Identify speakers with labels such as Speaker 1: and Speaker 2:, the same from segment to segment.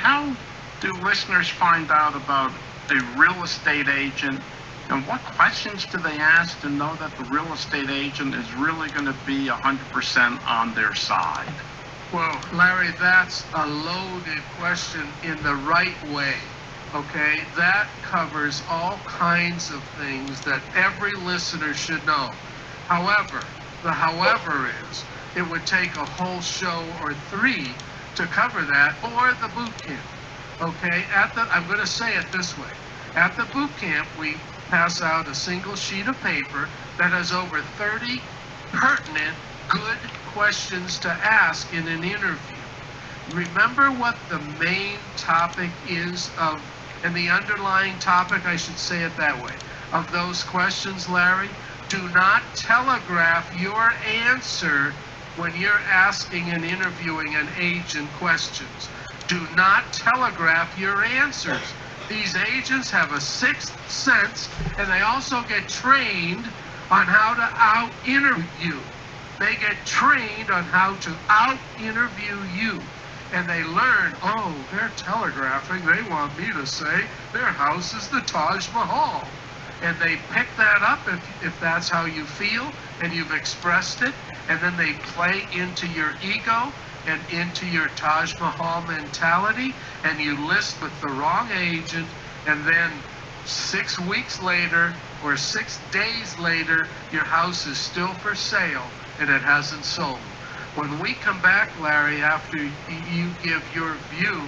Speaker 1: how do listeners find out about a real estate agent, and what questions do they ask to know that the real estate agent is really going to be 100% on their side?
Speaker 2: Well, Larry, that's a loaded question in the right way, okay? That covers all kinds of things that every listener should know. However, the however is, it would take a whole show or 3 to cover that, or the boot camp, okay? I'm going to say it this way. At the boot camp, we pass out a single sheet of paper that has over 30 pertinent, good questions to ask in an interview. Remember what the main topic is of, and the underlying topic, I should say it that way, of those questions, Larry? Do not telegraph your answer when you're asking and interviewing an agent questions. Do not telegraph your answers. These agents have a sixth sense, and they also get trained on how to out-interview. They get trained on how to out-interview you. And they learn, oh, they're telegraphing. They want me to say their house is the Taj Mahal. And they pick that up if that's how you feel and you've expressed it. And then they play into your ego and into your Taj Mahal mentality. And you list with the wrong agent. And then 6 weeks later or 6 days later, your house is still for sale and it hasn't sold. When we come back, Larry, after you give your view,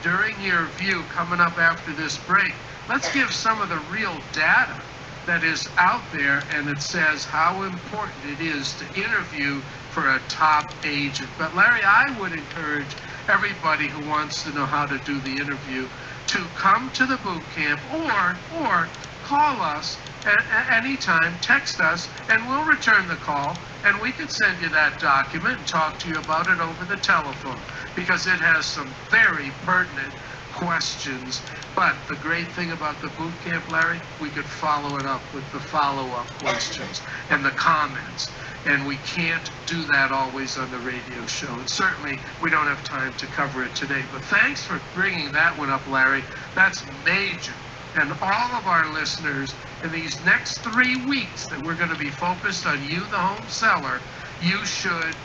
Speaker 2: during your view coming up after this break, let's give some of the real data that is out there, and it says how important it is to interview for a top agent. But Larry, I would encourage everybody who wants to know how to do the interview to come to the boot camp or call us at any time, text us, and we'll return the call, and we can send you that document and talk to you about it over the telephone, because it has some very pertinent questions. But the great thing about the boot camp, Larry, we could follow it up with the follow-up questions and the comments, and we can't do that always on the radio show, and certainly we don't have time to cover it today. But thanks for bringing that one up, Larry. That's major. And all of our listeners, in these next 3 weeks that we're going to be focused on you, the home seller, you should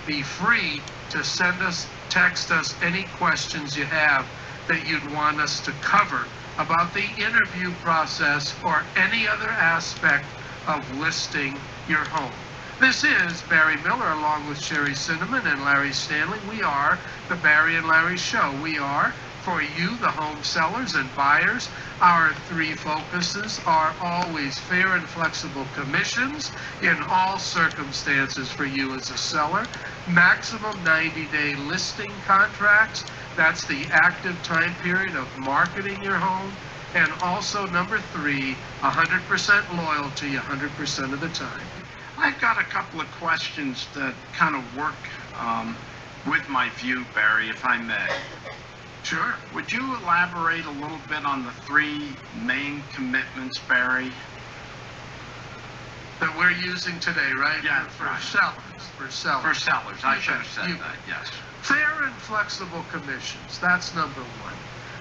Speaker 2: be free to send us, text us any questions you have that you'd want us to cover about the interview process or any other aspect of listing your home. This is Barry Miller along with Sherry Cinnamon and Larry Stanley. We are the Barry and Larry Show. We are, for you, the home sellers and buyers. Our 3 focuses are always fair and flexible commissions in all circumstances for you as a seller, maximum 90-day listing contracts, that's the active time period of marketing your home, and also number 3, 100% loyalty 100% of the time.
Speaker 1: I've got a couple of questions that kind of work with my view, Barry, if I may.
Speaker 2: Sure.
Speaker 1: Would you elaborate a little bit on the 3 main commitments, Barry?
Speaker 2: That we're using today, right?
Speaker 1: Yeah,
Speaker 2: for
Speaker 1: right.
Speaker 2: sellers. For sellers.
Speaker 1: For sellers, I should have said that, yes.
Speaker 2: Fair and flexible commissions, that's number 1.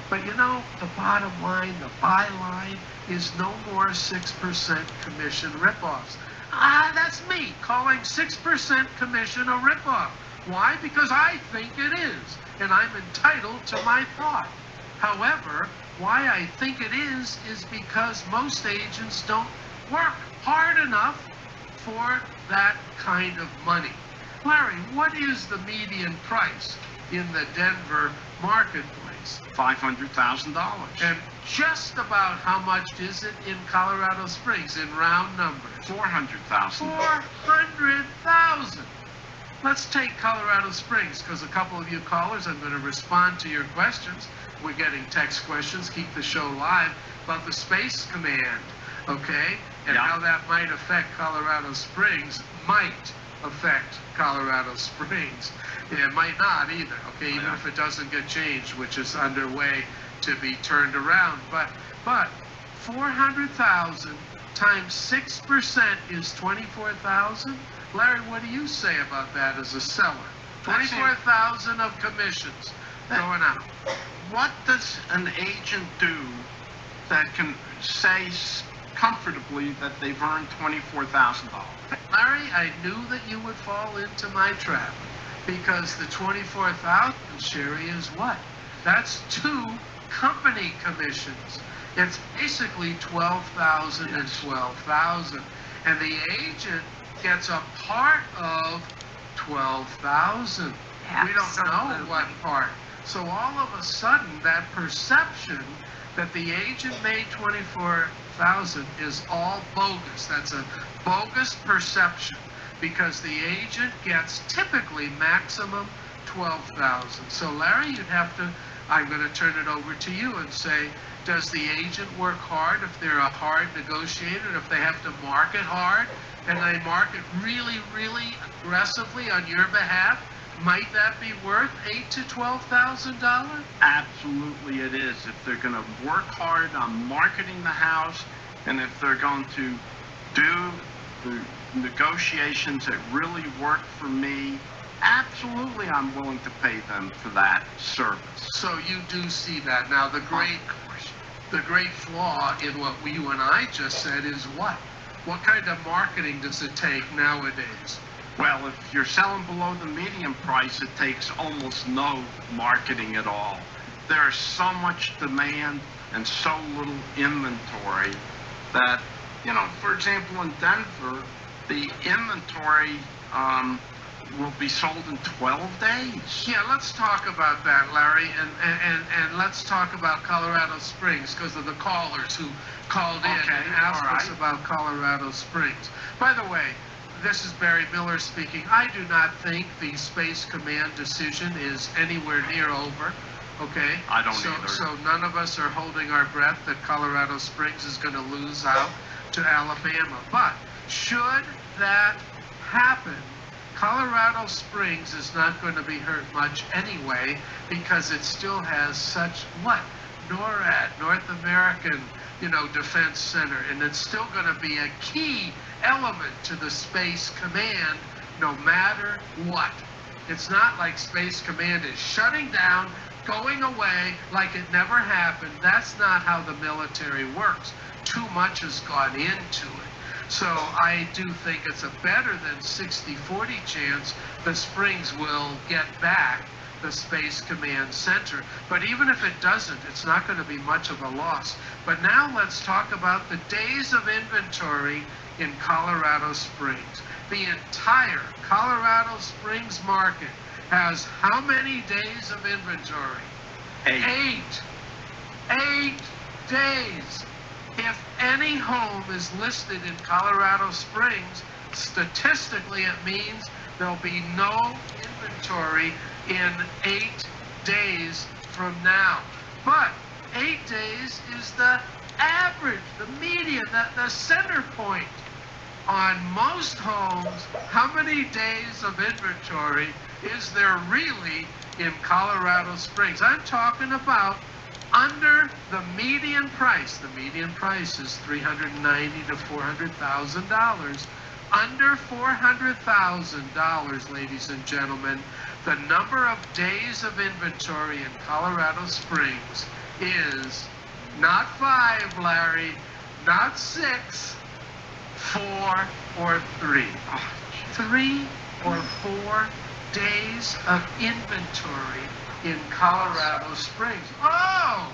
Speaker 2: But you know, the bottom line, the byline, is no more 6% commission ripoffs. That's me calling 6% commission a ripoff. Why? Because I think it is, and I'm entitled to my thought. However, why I think it is because most agents don't work hard enough for that kind of money. Larry, what is the median price in the Denver marketplace?
Speaker 1: $500,000.
Speaker 2: And just about how much is it in Colorado Springs in round numbers?
Speaker 1: $400,000.
Speaker 2: $400,000. Let's take Colorado Springs, because a couple of you callers, I'm going to respond to your questions. We're getting text questions, keep the show live, about the Space Command, okay? And how that might affect Colorado Springs, might affect Colorado Springs. It might not either, okay, even if it doesn't get changed, which is underway to be turned around. But 400,000 times 6% is 24,000. Larry, what do you say about that as a seller? 24,000 of commissions going out.
Speaker 1: what does an agent do that can say comfortably that they've earned $24,000?
Speaker 2: Larry, I knew that you would fall into my trap, because the 24,000, Sherry, is what? That's 2 company commissions. It's basically 12,000 and 12,000, and the agent gets a part of 12,000. We don't know what part. So all of a sudden, that perception that the agent made 24,000 is all bogus. That's a bogus perception, because the agent gets typically maximum 12,000. So Larry, you'd have to, I'm going to turn it over to you and say, does the agent work hard if they're a hard negotiator, if they have to market hard, and they market really, really aggressively on your behalf? Might that be worth $8,000 to $12,000?
Speaker 1: Absolutely it is. If they're going to work hard on marketing the house, and if they're going to do the negotiations that really work for me, absolutely I'm willing to pay them for that service.
Speaker 2: So you do see that. Now the great flaw in what you and I just said is what? What kind of marketing does it take nowadays?
Speaker 1: Well, if you're selling below the median price, it takes almost no marketing at all. There's so much demand and so little inventory that, you know, for example, in Denver, the inventory will be sold in 12 days.
Speaker 2: Yeah, let's talk about that, Larry, and let's talk about Colorado Springs, because of the callers who called in and asked us about Colorado Springs. By the way, this is Barry Miller speaking. I do not think the Space Command decision is anywhere near over, okay?
Speaker 1: I don't either.
Speaker 2: So none of us are holding our breath that Colorado Springs is going to lose out to Alabama. But should that happen, Colorado Springs is not going to be hurt much anyway, because it still has such, what? NORAD, North American, Defense Center, and it's still going to be a key element to the Space Command no matter what. It's not like Space Command is shutting down, going away like it never happened. That's not how the military works. Too much has gone into it. So I do think it's a better than 60-40 chance that Springs will get back the Space Command Center. But even if it doesn't, it's not going to be much of a loss. But now let's talk about the days of inventory in Colorado Springs. The entire Colorado Springs market has how many days of inventory? 8 days. If any home is listed in Colorado Springs, statistically it means there'll be no inventory in 8 days from now. But 8 days is the average, the median, the center point. On most homes, how many days of inventory is there really in Colorado Springs? I'm talking about under the median price. The median price is $390,000 to $400,000. Under $400,000, ladies and gentlemen, the number of days of inventory in Colorado Springs is not 5, Larry, not 6, 4 or 3. 3 or 4 days of inventory in Colorado Springs. Oh,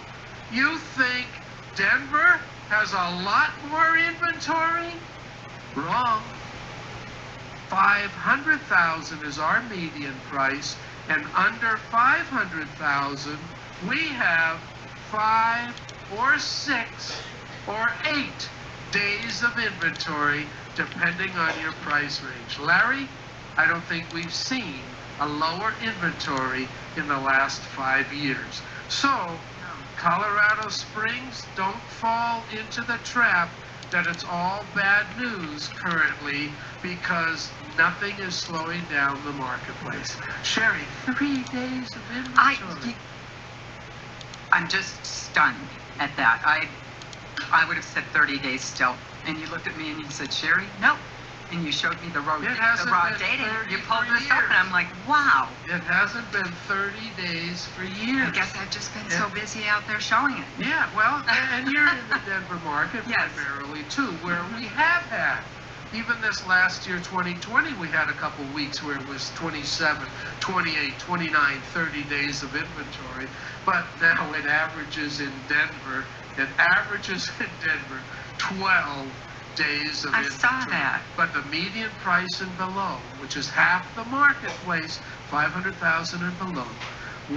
Speaker 2: you think Denver has a lot more inventory? Wrong. 500,000 is our median price, and under 500,000 we have 5 or 6 or 8 days of inventory depending on your price range. Larry, I don't think we've seen a lower inventory in the last 5 years. So Colorado Springs, don't fall into the trap that it's all bad news currently, because nothing is slowing down the marketplace. Sherry, 3 days of inventory.
Speaker 3: I'm just stunned at that. I would have said 30 days still. And you looked at me and you said, Sherry, no. and you showed me the raw
Speaker 2: It hasn't been
Speaker 3: data.
Speaker 2: 30
Speaker 3: You pulled
Speaker 2: for
Speaker 3: this up, and
Speaker 2: years.
Speaker 3: I'm like, wow.
Speaker 2: It hasn't been 30 days for years.
Speaker 3: I guess I've just been so busy out there showing it.
Speaker 2: Yeah, well, and you're in the Denver market
Speaker 3: Yes.
Speaker 2: primarily too, where we have had, even this last year, 2020, we had a couple weeks where it was 27, 28, 29, 30 days of inventory. But now it averages in Denver, 12 days of
Speaker 3: I
Speaker 2: inventory.
Speaker 3: saw that.
Speaker 2: But the median price and below, which is half the marketplace, 500,000 and below,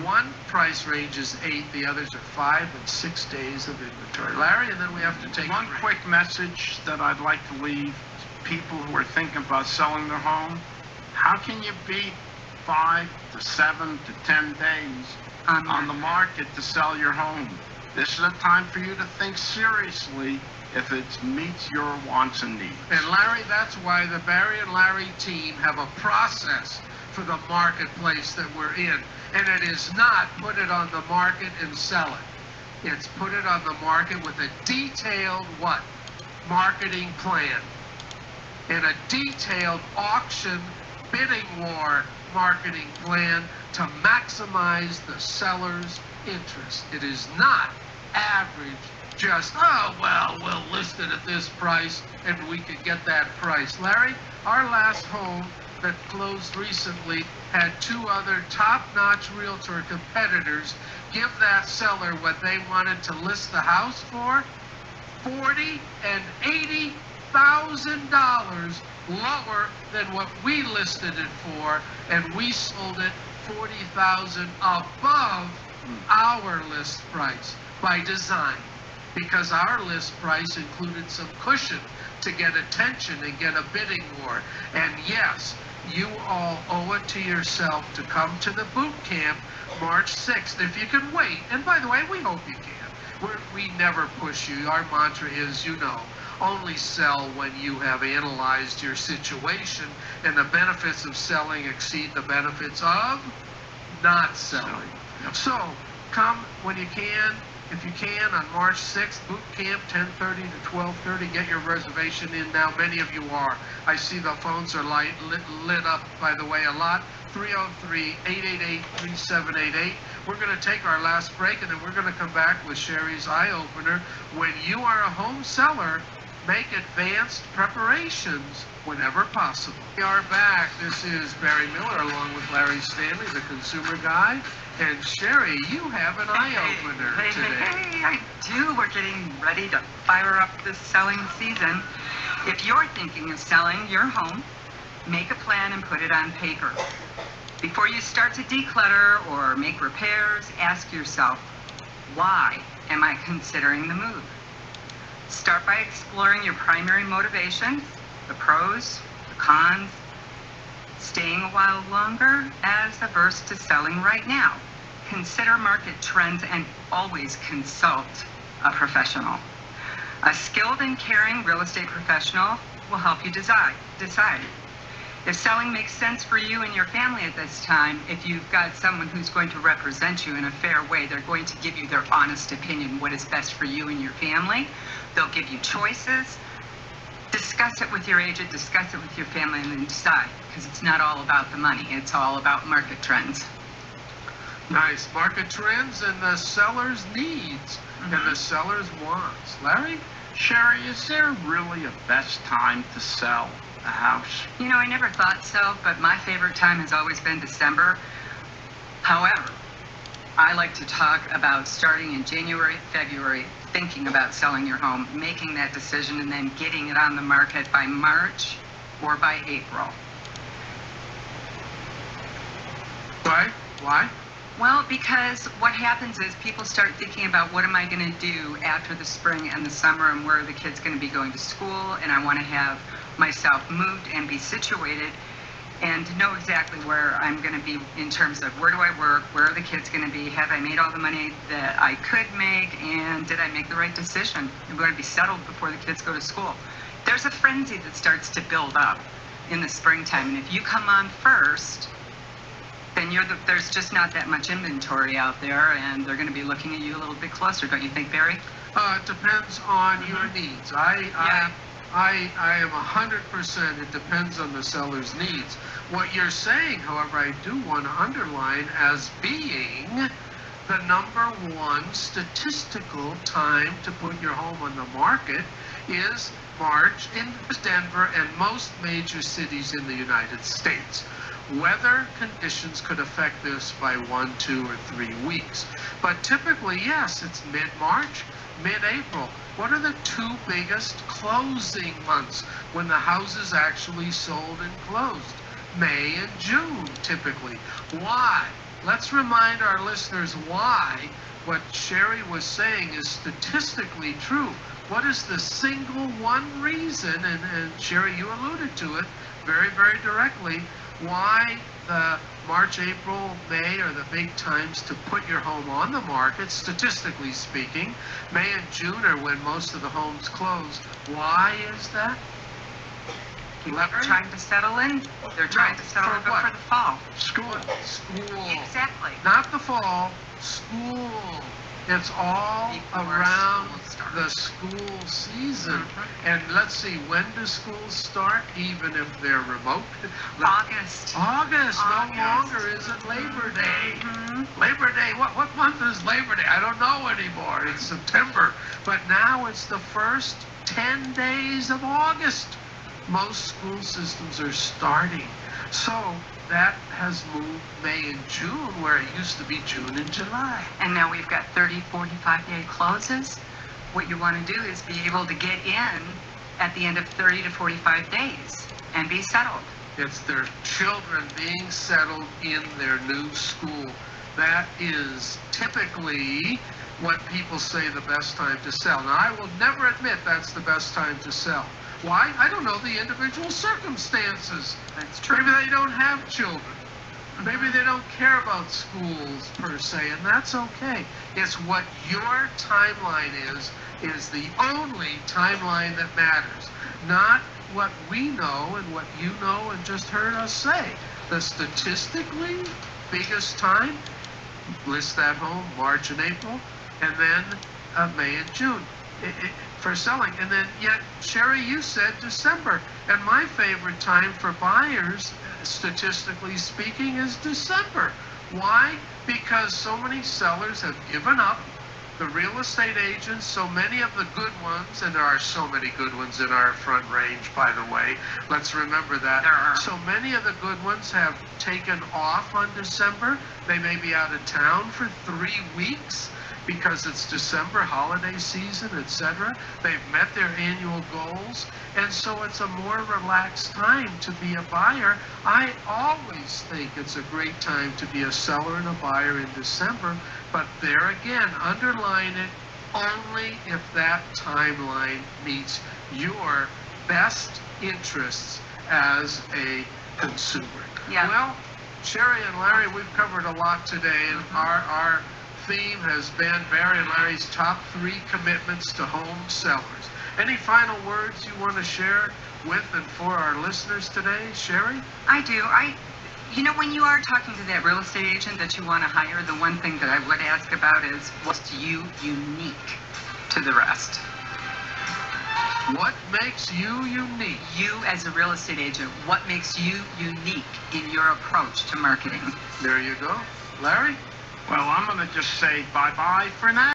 Speaker 2: one price range is 8, the others are 5 and 6 days of inventory. Larry, and then we have to take
Speaker 1: One
Speaker 2: a break.
Speaker 1: quick message that I'd like to leave to people who are thinking about selling their home. How can you beat 5 to 7 to 10 days on the market to sell your home? This is a time for you to think seriously if it meets your wants and needs.
Speaker 2: And Larry, that's why the Barry and Larry team have a process for the marketplace that we're in. And it is not put it on the market and sell it. It's put it on the market with a detailed what? Marketing plan. And a detailed auction bidding war marketing plan to maximize the seller's interest. It is not average, just, oh, well, we'll list it at this price and we could get that price. Larry, our last home that closed recently had 2 other top-notch realtor competitors give that seller what they wanted to list the house for, $40,000 and $80,000 lower than what we listed it for, and we sold it $40,000 above our list price by design, because our list price included some cushion to get attention and get a bidding war. And yes, you all owe it to yourself to come to the boot camp March 6th if you can wait. And by the way, we hope you can. We never push you. Our mantra is, you know, only sell when you have analyzed your situation and the benefits of selling exceed the benefits of not selling. So come when you can. If you can, on March 6th, boot camp, 10:30 to 12:30. Get your reservation in now. Many of you are. I see the phones are lit up, by the way, a lot. 303-888-3788. We're going to take our last break, and then we're going to come back with Sherry's eye-opener. When you are a home seller, make advanced preparations whenever possible. We are back. This is Barry Miller along with Larry Stanley, the consumer guy. And Sherry, you have an eye-opener today.
Speaker 3: Hey, I do. We're getting ready to fire up this selling season. If you're thinking of selling your home, make a plan and put it on paper. Before you start to declutter or make repairs, ask yourself, why am I considering the move? Start by exploring your primary motivations, the pros, the cons, staying a while longer as averse to selling right now. Consider market trends and always consult a professional. A skilled and caring real estate professional will help you decide. If selling makes sense for you and your family at this time, if you've got someone who's going to represent you in a fair way, they're going to give you their honest opinion, what is best for you and your family. They'll give you choices. Discuss it with your agent, discuss it with your family, and then decide, because it's not all about the money. It's all about market trends.
Speaker 2: Nice. Market trends and the seller's needs and the seller's wants. Larry?
Speaker 1: Sherry, is there really a best time to sell a house?
Speaker 3: You know, I never thought so, but my favorite time has always been December. However, I like to talk about starting in January, February, thinking about selling your home, making that decision, and then getting it on the market by March or by April.
Speaker 2: Why?
Speaker 3: Well, because what happens is people start thinking about what am I going to do after the spring and the summer, and where are the kids going to be going to school, and I want to have myself moved and be situated and know exactly where I'm going to be in terms of where do I work, where are the kids going to be, have I made all the money that I could make, and did I make the right decision? I'm going to be settled before the kids go to school. There's a frenzy that starts to build up in the springtime, and if you come on first, then there's just not that much inventory out there, and they're going to be looking at you a little bit closer, don't you think, Barry?
Speaker 2: It depends on your needs. I I am 100%, it depends on the seller's needs. What you're saying, however, I do want to underline as being the number one statistical time to put your home on the market is March in Denver and most major cities in the United States. Weather conditions could affect this by 1, 2, or 3 weeks. But typically, yes, it's mid-March, mid-April. What are the 2 biggest closing months when the houses actually sold and closed? May and June, typically. Why? Let's remind our listeners why what Sherry was saying is statistically true. What is the single one reason, and Sherry, you alluded to it very, very directly, why the March, April, May are the big times to put your home on the market, statistically speaking. May and June are when most of the homes close. Why is that?
Speaker 3: People are trying to settle in. They're trying to settle in for the fall.
Speaker 1: School.
Speaker 2: School.
Speaker 3: Exactly.
Speaker 2: Not the fall, school. It's all
Speaker 3: Before
Speaker 2: around
Speaker 3: school starts.
Speaker 2: the school season. And let's see, when do schools start, even if they're remote?
Speaker 3: August.
Speaker 2: August. No
Speaker 3: August.
Speaker 2: longer is it Labor Day.
Speaker 3: Mhm.
Speaker 2: Labor Day, what month is Labor Day? I don't know anymore. It's September. But now it's the first 10 days of August. Most school systems are starting. So that has moved May and June, where it used to be June and July.
Speaker 3: And now we've got 30, 45-day closes. What you want to do is be able to get in at the end of 30 to 45 days and be settled.
Speaker 2: It's their children being settled in their new school. That is typically what people say the best time to sell. Now, I will never admit that's the best time to sell. Why? I don't know the individual circumstances.
Speaker 3: That's true.
Speaker 2: Maybe they don't have children. Maybe they don't care about schools per se, and that's okay. It's what your timeline is the only timeline that matters. Not what we know and what you know and just heard us say. The statistically biggest time, list that home, March and April, and then May and June. For selling. And then yet, Sherry, you said December. And my favorite time for buyers, statistically speaking, is December. Why? Because so many sellers have given up. The real estate agents, so many of the good ones, and there are so many good ones in our front range, by the way. Let's remember that.
Speaker 3: There are.
Speaker 2: So many of the good ones have taken off on December. They may be out of town for 3 weeks because it's December, holiday season, etc. They've met their annual goals, and so it's a more relaxed time to be a buyer. I always think it's a great time to be a seller and a buyer in December, but there again, underline it, only if that timeline meets your best interests as a consumer.
Speaker 3: Yeah.
Speaker 2: Well, Sherry and Larry, we've covered a lot today, and our theme has been Barry and Larry's top 3 commitments to home sellers. Any final words you want to share with and for our listeners today, Sherry?
Speaker 3: I do. You know, when you are talking to that real estate agent that you want to hire, the one thing that I would ask about is, what's you unique to the rest?
Speaker 2: What makes you unique?
Speaker 3: You as a real estate agent, what makes you unique in your approach to marketing?
Speaker 2: There you go. Larry?
Speaker 1: Well, I'm going to just say bye-bye for now.